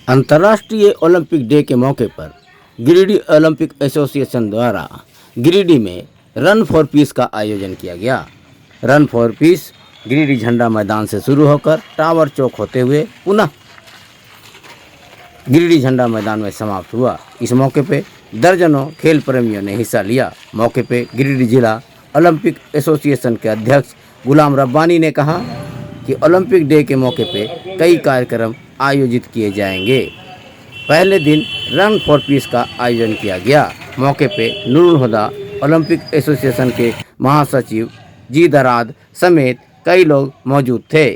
अंतर्राष्ट्रीय Olympic day के मौके पर गिरिडीह ओलंपिक एसोसिएशन द्वारा गिरिडीह में रन फॉर पीस का आयोजन किया गया। रन फॉर पीस गिरिडीह झंडा मैदान से शुरू होकर टावर चौक होते हुए पुनः गिरिडीह झंडा मैदान में समाप्त हुआ। इस मौके पे दर्जनों खेल प्रेमियों ने हिस्सा लिया। मौके पे गिरिडीह जिला ओलंपिक एसोसिएशन के अध्यक्ष गुलाम रब्बानी ने कहा कि ओलंपिक डे के मौके पे कई कार्यक्रम आयोजित किए जाएंगे। पहले दिन रन फॉर पीस का आयोजन किया गया। मौके पे नूरुल हुदा ओलंपिक एसोसिएशन के महासचिव जी दराद समेत कई लोग मौजूद थे।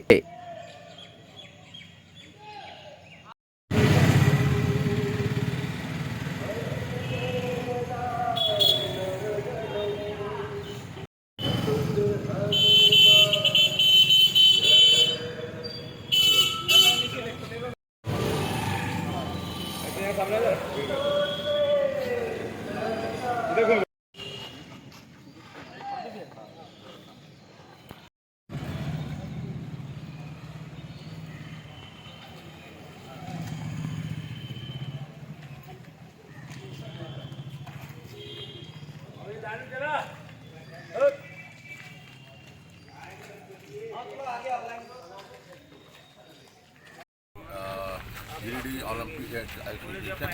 गिरिडीह ओलंपिक एसोसिएशन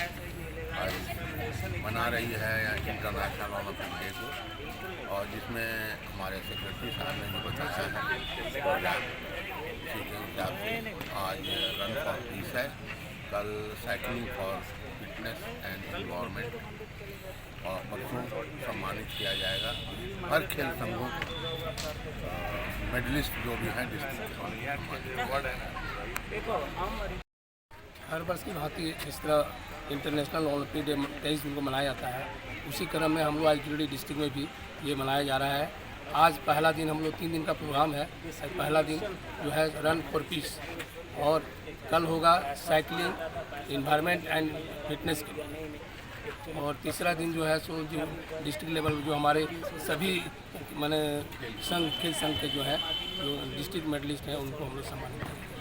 आज मना रही है इंटरनेशनल ओलंपिक डे को, और जिसमें हमारे सेक्रेटरी साहब ने भी बताया है प्रोग्राम। इसी के हिसाब से आज रन फॉर पीस है, कल cycling for fitness and environment, और परसों सम्मानित किया जाएगा हर खेल संघों मेडलिस्ट जो भी हैं डिस्ट्रिक्ट के। हर वर्ष की भांति इस तरह इंटरनेशनल ओलंपिक डे 23 जून को मनाया जाता है। उसी क्रम में हम लोग आज गिरिडीह डिस्ट्रिक्ट में भी ये मनाया जा रहा है। आज पहला दिन हम लोग 3 दिन का प्रोग्राम है। पहला दिन जो है रन फॉर पीस, और कल होगा साइकिलिंग, इन्वायरमेंट एंड फिटनेस के लिए, और तीसरा दिन जो है सो जो डिस्ट्रिक्ट लेवल जो हमारे सभी माने संघ खेल संघ के जो है जो डिस्ट्रिक्ट मेडलिस्ट हैं उनको हम लोग सम्मानित करेंगे।